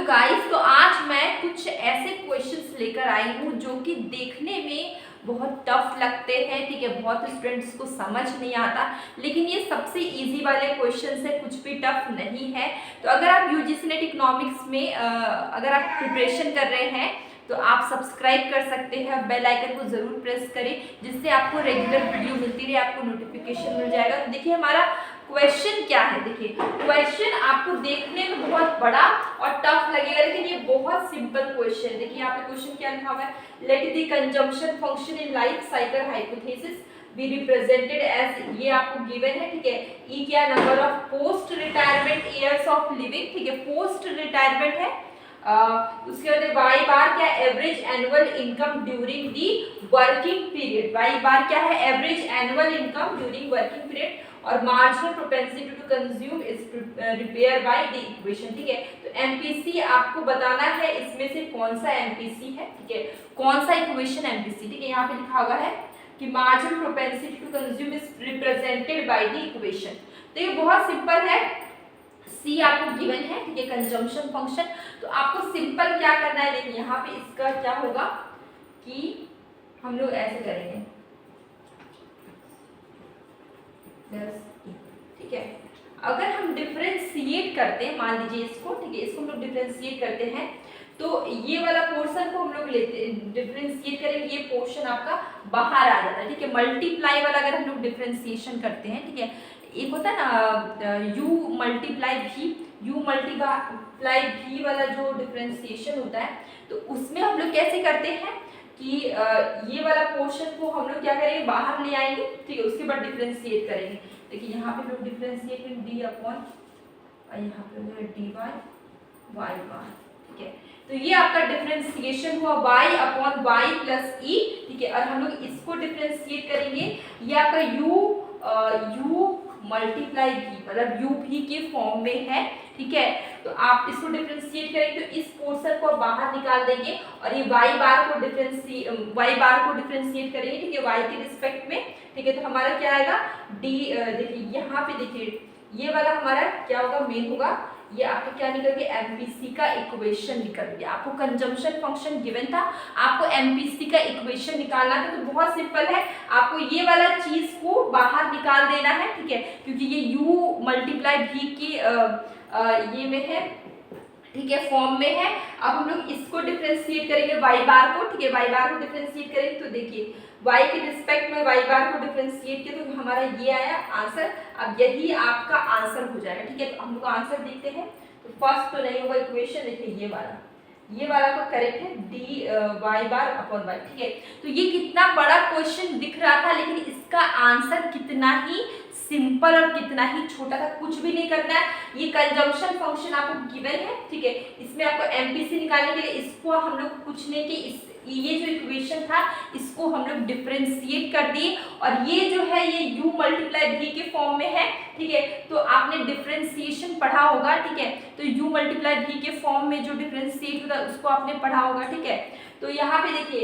Guys, तो आज मैं कुछ ऐसे क्वेश्चंस लेकर आई हूँ जो कि देखने में बहुत टफ लगते हैं। ठीक है, बहुत स्टूडेंट्स को समझ नहीं आता, लेकिन ये सबसे इजी वाले क्वेश्चंस है, कुछ भी टफ नहीं है। तो अगर आप यूजीसी नेट इकोनॉमिक्स में अगर आप प्रिपरेशन कर रहे हैं तो आप सब्सक्राइब कर सकते हैं, बेल आइकन को जरूर प्रेस करें जिससे आपको रेगुलर वीडियो मिलती रहे, आपको नोटिफिकेशन मिल जाएगा। तो देखिए हमारा क्वेश्चन क्या है। देखिए क्वेश्चन आपको देखने में बहुत बड़ा और टफ लगेगा, लेकिन ये बहुत सिंपल क्वेश्चन। देखिए यहाँ पे क्वेश्चन क्या लिखा हुआ है, let the consumption function in life cycle hypothesis be represented as, ये आपको गिवन है। ठीक है, ई क्या, number of post retirement years of living. ठीक है, पोस्ट रिटायरमेंट है। उसके बाद वाई बार क्या, average annual income during the working period. Y bar क्या है, average annual income during working period. और marginal propensity to consume is repair by the equation. ठीक है, तो एमपीसी आपको बताना है इसमें से कौन सा एमपीसी है। ठीक है, कौन सा इक्वेशन एमपीसी। ठीक है, यहाँ पे लिखा हुआ है कि marginal propensity to consume is represented by the equation. तो ये बहुत सिंपल है, सी आपको गिवन है। ठीक है, कंजम्पशन फंक्शन। तो आपको सिंपल क्या करना है, देखिए यहाँ पे इसका क्या होगा कि हम लोग ऐसे करेंगे, ठीक है। अगर हम डिफरेंशिएट करते हैं, मान लीजिए इसको, ठीक है, इसको हम लोग डिफरेंशिएट करते हैं तो ये वाला पोर्शन को हम लोग लेते डिफरेंशिएट करेंगे, ये पोर्शन आपका बाहर आ जाता है। ठीक है, मल्टीप्लाई वाला अगर हम लोग डिफरेंशिएशन करते हैं, ठीक है, एक होता है ना u multiply v, u multiply v वाला जो डिफरेंशिएशन होता है, तो उसमें हम लोग कैसे करते हैं कि ये वाला पोर्शन को हम लोग क्या करेंगे, बाहर ले आएंगे। ठीक है, उसके बाद डिफरेंशिएट करेंगे। देखिए यहाँ पे लोग डिफरेंशिएट में डी अपॉन, यहाँ पे डी वाई बार। ठीक है, तो ये आपका डिफरेंशिएशन हुआ y अपॉन वाई प्लस ई। ठीक है, और हम लोग इसको डिफरेंशिएट करेंगे, ये आपका u मल्टीप्लाई v, मतलब u भी के फॉर्म में है। ठीक है, तो आप इसको डिफरेंशिएट करेंगे तो इस पोर्शन को बाहर निकाल देंगे और ये y बार को डिफरेंशिएट करेंगे। ठीक है, y के रिस्पेक्ट में। ठीक है, तो हमारा क्या आएगा d, देखिए यहाँ पे देखिए ये वाला हमारा क्या होगा, मेन होगा, ये आपका क्या निकल गया, एमपीसी का इक्वेशन निकल गया। आपको कंजम्पशन फंक्शन गिवन था, आपको एमपीसी का इक्वेशन निकालना था। तो बहुत सिंपल है, आपको ये वाला चीज को बाहर निकाल देना है। ठीक है, क्योंकि ये u मल्टीप्लाई v की ये में है, ठीक है, फॉर्म में है। अब हम लोग इसको डिफरेंशिएट करेंगे y बार को। ठीक है, y बार को डिफरेंशिएट करेंगे तो देखिए y के रिस्पेक्ट में y बार को डिफरेंशिएट किया तो हमारा ये आया आंसर। अब यही आपका आंसर हो जाएगा। ठीक है, तो हम लोग आंसर देखते हैं। तो फर्स्ट तो नहीं होगा इक्वेशन, देखिए ये वाला का करेक्ट है, D Y bar upon Y. ठीक है, तो ये कितना बड़ा क्वेश्चन दिख रहा था, लेकिन इसका आंसर कितना ही सिंपल और कितना ही छोटा था, कुछ भी नहीं करना है। ये कंजम्पशन फंक्शन आपको गिवन है। ठीक है, इसमें आपको एमपीसी निकालने के लिए इसको हम लोग कुछ नहीं कि ये जो इक्वेशन था इसको हम लोग डिफरेंशिएट कर दिए, और ये जो है ये u मल्टीप्लाई v के फॉर्म में है। ठीक है, तो आपने डिफरेंशिएशन पढ़ा होगा। ठीक है, तो u मल्टीप्लाई v के फॉर्म में जो डिफरेंशिएट होता है उसको आपने पढ़ा होगा। ठीक है, तो यहाँ पे देखिए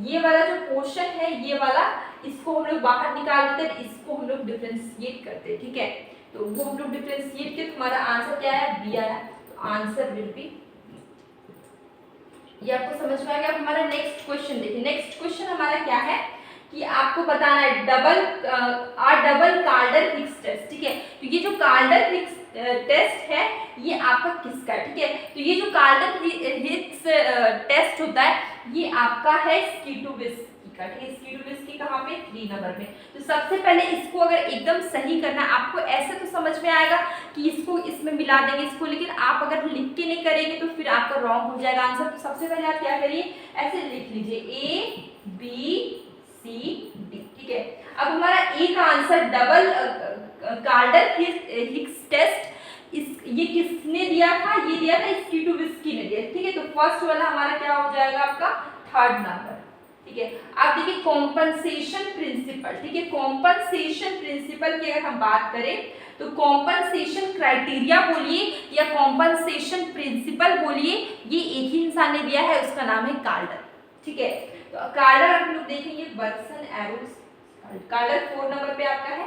ये वाला जो पोर्शन है, ये वाला, इसको हम लोग बाहर निकाल देते हैं, इसको हम लोग डिफरेंशिएट करते हैं। ठीक है, तो वो हम लोग डिफरेंशिएट किए, हमारा आंसर क्या है, बी आया। तो आंसर विल बी, ये आपको समझ में आ गया। हमारा नेक्स्ट क्वेश्चन देखिए, नेक्स्ट क्वेश्चन हमारा क्या है कि आपको बताना है डबल कार्डर हिक्स टेस्ट। ठीक है, तो ये जो कार्डर हिक्स टेस्ट है ये आपका किसका है। ठीक है, तो ये जो कार्डर हिक्स टेस्ट होता है ये आपका है स्कीटोविस्की का। ठीक है, स्कीटोविस्की कहाँ पे, 3 नंबर में। तो सबसे पहले इसको अगर एकदम सही करना, आपको ऐसे तो समझ में आएगा कि इसको इसमें मिला देंगे इसको, लेकिन आप अगर लिख के नहीं करेंगे तो फिर आपका रॉन्ग हो जाएगा आंसर। तो सबसे पहले आप क्या करिए, ऐसे लिख लीजिए A B C D। ठीक है, अब हमारा ए का आंसर डबल कार्डर हिक्स टेस्ट, ये किसने दिया था, ये दिया था स्कीटोविस्की ने दिया। ठीक है, तो फर्स्ट वाला हमारा क्या हो जाएगा, आपका 3rd नंबर। ठीक है, अब देखिए कॉम्पनसेशन प्रिंसिपल। ठीक है, कॉम्पनसेशन प्रिंसिपल की अगर हम बात करें तो कॉम्पनसेशन क्राइटेरिया बोलिए या कॉम्पनसेशन प्रिंसिपल बोलिए, ये एक ही इंसान ने दिया है, उसका नाम है कार्डर। ठीक है, तो कार्डर हम लोग देखेंगे बर्सन एरोस, कार्डर 4 नंबर पे आपका है।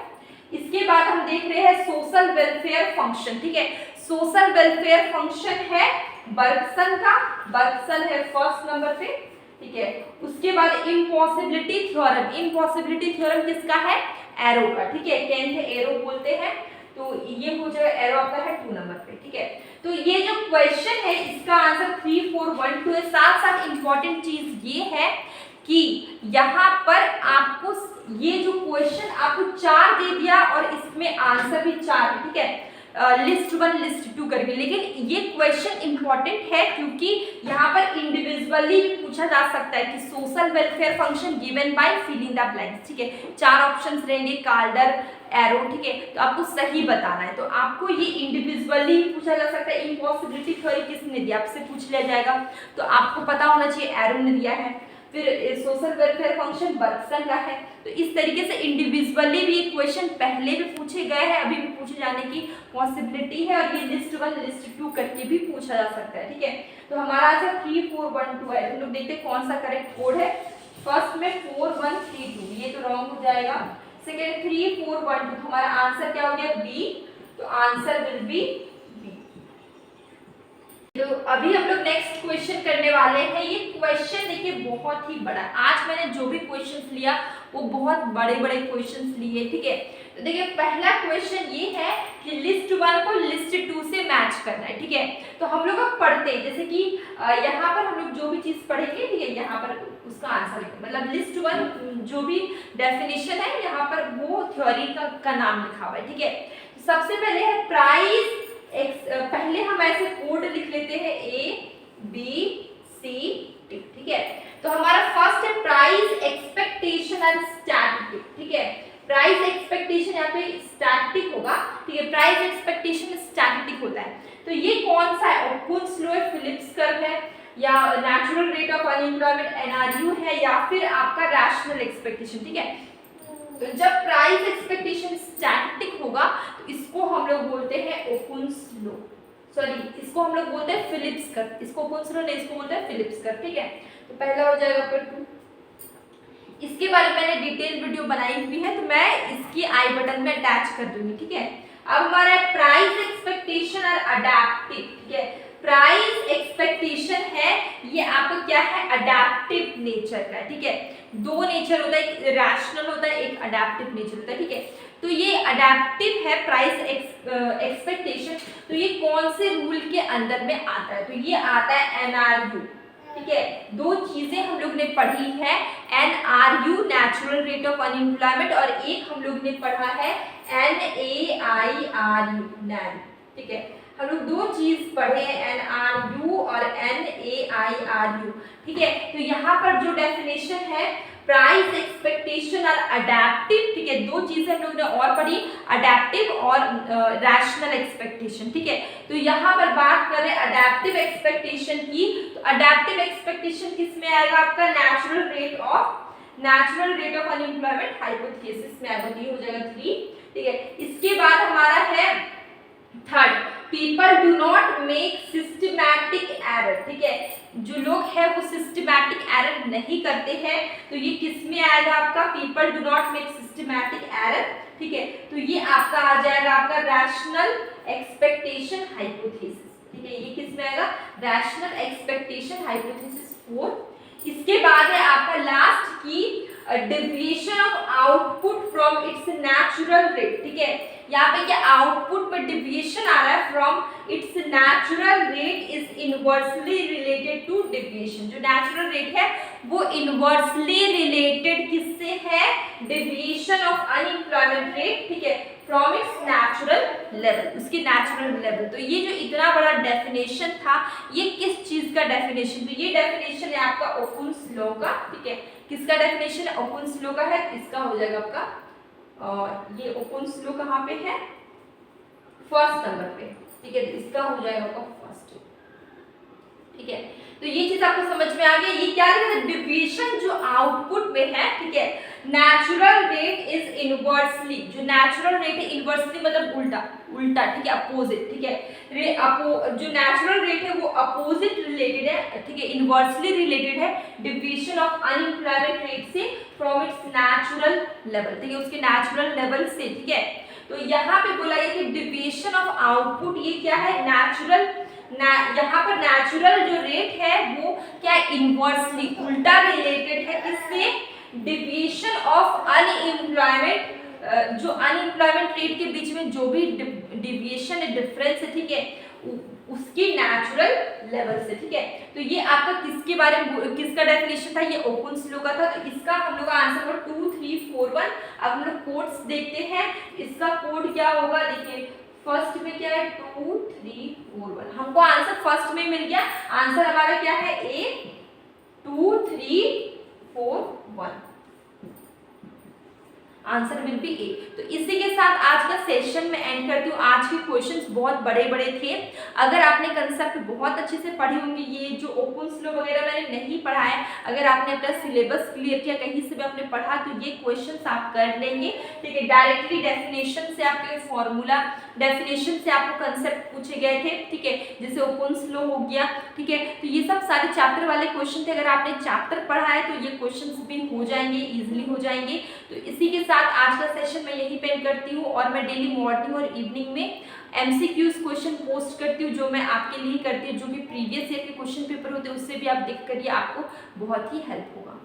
इसके बाद हम देख रहे हैं सोशल वेलफेयर फंक्शन। ठीक है, सोशल वेलफेयर फंक्शन है बर्गसन है फर्स्ट नंबर पे, ठीक है। उसके बाद इम्पॉसिबिलिटी थ्योरम किसका है? एरो का, ठीक है। 10th एरो बोलते हैं, तो ये हो जाएगा एरो आपका है 2 नंबर पे, ठीक है। तो ये जो क्वेश्चन है इसका आंसर 3, 4, 1, 2 है। साथ साथ इंपॉर्टेंट चीज ये है कि यहाँ पर आपको ये जो क्वेश्चन आपको 4 दे दिया और इसमें आंसर भी 4 है, ठीक है, लिस्ट 1 लिस्ट 2 करके। लेकिन ये क्वेश्चन इंपॉर्टेंट है क्योंकि यहाँ पर इंडिविजुअली भी पूछा जा सकता है कि social welfare function given by fill in the blanks, ठीक है। 4 ऑप्शंस रहेंगे, कार्डर, एरो, ठीक है। तो आपको सही बताना है, तो आपको ये इंडिविजुअली पूछा जा सकता है। इम्पॉसिबिलिटी थ्योरी किसने दिया, आपसे पूछ लिया जाएगा, तो आपको पता होना चाहिए एरो ने दिया है। फिर सोशल वेलफेयर फंक्शन बर्गसन का है। तो इस तरीके से इंडिविजुअली भी क्वेश्चन पहले भी पूछे गए हैं, अभी भी पूछे जाने की पॉसिबिलिटी है, और ये लिस्ट 1 लिस्ट 2 करके भी पूछा जा सकता है, ठीक है। तो हमारा आंसर 3, 4, 1, 2 है। हम लोग देखते हैं कौन सा करेक्ट कोड है। फर्स्ट में 4, 1, 3, 2, ये तो रॉन्ग हो जाएगा। सेकेंड 3, 4, 1, 2, हमारा आंसर क्या हो गया? बी। तो आंसर विल बी बी। तो अभी हम लोग नेक्स्ट क्वेश्चन करने वाले हैं। ये क्वेश्चन देखिए बहुत ही बड़ा, आज मैंने जो भी क्वेश्चंस लिया वो बहुत बड़े बड़े क्वेश्चंस लिए, ठीक है। तो देखिए पहला क्वेश्चन ये है कि लिस्ट 1 को लिस्ट 2 से मैच करना है, ठीक है। तो हम लोग अब पढ़ते हैं, जैसे कि यहाँ पर हम लोग जो भी चीज पढ़ेंगे, ठीक है, यहाँ पर उसका आंसर लिखें। मतलब लिस्ट 1 जो भी डेफिनेशन है यहाँ पर वो थ्योरी का नाम लिखा हुआ है, ठीक है। तो सबसे पहले है प्राइस पहले हम ऐसे कोड लिख लेते हैं ABCD, ठीक है। तो हमारा फर्स्ट है प्राइस एक्सपेक्टेशन एंड स्टैटिक, ठीक है। प्राइस एक्सपेक्टेशन यहाँ पे स्टैटिक होगा, ठीक है। प्राइस एक्सपेक्टेशन स्टैटिक होता है। तो ये कौन सा है? ओकुन्स लॉ है, फिलिप्स कर्व है, या natural rate of unemployment NRU है, या फिर आपका रैशनल एक्सपेक्टेशन, ठीक है। तो जब प्राइस एक्सपेक्टेशन स्टैटिक होगा तो इसको हम लोग बोलते हैं ओकुन्स लॉ, सॉरी इसको हम लोग बोलते हैं फिलिप्स कर्व। इसको ओकुन्स लॉ नहीं, इसको बोलते हैं फिलिप्स कर्व, ठीक है। तो पहला हो जाएगा पर 2। इसके बारे में मैंने डिटेल वीडियो बनाई हुई है, तो मैं इसकी आई बटन में अटैच कर दूंगी, ठीक है। अब हमारा प्राइस एक्सपेक्टेशन और अडैप्टिव, ठीक है। प्राइस एक्सपेक्टेशन है ये आपका क्या है? अडैप्टिव नेचर का, ठीक है। 2 नेचर होता है, एक रैशनल होता है, एक अडैप्टिव नेचर होता है, ठीक है। तो ये अडैप्टिव है प्राइस एक्सपेक्टेशन। तो ये कौन से रूल के अंदर में आता है? तो ये आता है NRU, ठीक है। 2 चीजें हम लोग ने पढ़ी है, NRU natural rate of unemployment, और एक हम लोग ने पढ़ा है NAIRU NAIRU, ठीक है। हम लोग 2 चीज पढ़े हैं, NRU और NAIRU, ठीक है। तो यहाँ पर जो डेफिनेशन है प्राइस एक्सपेक्टेशन और अडैप्टिव, ठीक है, 2 चीजें हम लोग ने और पढ़ी, अडैप्टिव और रैशनल एक्सपेक्टेशन, ठीक है। तो यहाँ पर बात करें अडैप्टिव एक्सपेक्टेशन की, तो अडैप्टिव एक्सपेक्टेशन किस में आएगा? आपका natural rate of unemployment hypothesis में आएगा, ये हो जाएगा 3, ठीक है। इसके बाद हमारा है third, people do not make systematic error, ठीक है। जो लोग हैं वो सिस्टमैटिक एरर नहीं करते हैं, तो ये किस में आएगा? आपका people do not make systematic error, ठीक है। तो ये आपका आ जाएगा आपका रैशनल एक्सपेक्टेशन हाइपोथेसिस, ठीक है। ये किस में आएगा? Rational expectation hypothesis 4। इसके बाद है आपका लास्ट की deviation of output from its natural rate, ठीक है। यहाँ पे क्या आउटपुट में डेविएशन आ रहा है from its natural rate is inversely related to deviation. जो नेचुरल रेट है वो इनवर्सली रिलेटेड किससे है? डेविएशन ऑफ अनएम्प्लॉयमेंट रेट, ठीक है, फ्रॉम इट्स नेचुरल लेवल, उसकी नेचुरल लेवल। तो ये जो इतना बड़ा डेफिनेशन था ये किस चीज का डेफिनेशन? तो ये डेफिनेशन है आपका ओकुन्स लॉ का, ठीक है। किसका डेफिनेशन है? ओकुन्स लॉ का है। इसका हो जाएगा आपका ये ओकुन्स लॉ कहाँ पे है? फर्स्ट नंबर पे, ठीक है। तो इसका हो जाएगा आपका फर्स्ट, ठीक है। तो ये चीज आपको समझ में आ गई। ये क्या है? डिवीजन जो आउटपुट में है, ठीक है, नेचुरल रेट इज इनवर्सली, जो नेचुरल रेट है इनवर्सली मतलब उल्टा, ठीक है, अपोजिट, ठीक है। जो नेचुरल रेट है वो अपोजिट रिलेटेड है, ठीक है, इनवर्सली रिलेटेड है डिवीजन ऑफ अनएम्प्लॉयमेंट रेट से फ्रॉम इट्स नेचुरल लेवल, ठीक है, उसके नेचुरल लेवल से, ठीक है। तो यहाँ पे बोला गया कि डिवीजन ऑफ आउटपुट ये क्या है? नेचुरल यहाँ पर नेचुरल जो रेट है वो क्या इनवर्सली उल्टा रिलेटेड है इससे डिविएशन ऑफ अनएम्प्लॉयमेंट, जो अनएम्प्लॉयमेंट रेट के बीच में जो भी डिविएशन है, डिफरेंस है, ठीक है, उसकी नेचुरल लेवल से, ठीक है। तो ये आपका किसके बारे में, किसका डेफिनेशन था, ये ओकुन्स का था। तो इसका हम लोग का आंसर होगा 2 3 4 1। अब हम लोग कोड्स देखते हैं, इसका कोड क्या होगा, देखिए फर्स्ट में क्या है 2 3 4 1, हमको आंसर फर्स्ट में मिल गया। आंसर हमारा क्या है A 2 3 4 1, आंसर विल बी ए। तो इसी के साथ आज का सेशन में एंड करती हूँ। आज के क्वेश्चंस बहुत बड़े बड़े थे, अगर आपने कंसेप्ट बहुत अच्छे से पढ़े होंगे, ये जो ओकुन्स लॉ वगैरह मैंने नहीं पढ़ा है, अगर आपने अपना सिलेबस क्लियर किया, कहीं से भी आपने पढ़ा, तो ये क्वेश्चंस आप कर लेंगे, ठीक है। डायरेक्टली डेफिनेशन से आपके फॉर्मूला डेफिनेशन से आपको कंसेप्ट पूछे गए थे, ठीक है, जैसे ओकुन्स लॉ हो गया, ठीक है। तो ये सब सारे चैप्टर वाले क्वेश्चन थे, अगर आपने चैप्टर पढ़ा है तो ये क्वेश्चन भी हो जाएंगे, ईजिली हो जाएंगे। तो इसी के साथ आज का सेशन मैं यही पेन करती हूँ, और मैं डेली मॉर्निंग और इवनिंग में MCQs क्वेश्चन पोस्ट करती हूँ, जो मैं आपके लिए करती हूँ, जो कि प्रीवियस ईयर के क्वेश्चन पेपर होते हैं, उससे भी आप देख करिए, आपको बहुत ही हेल्प होगा।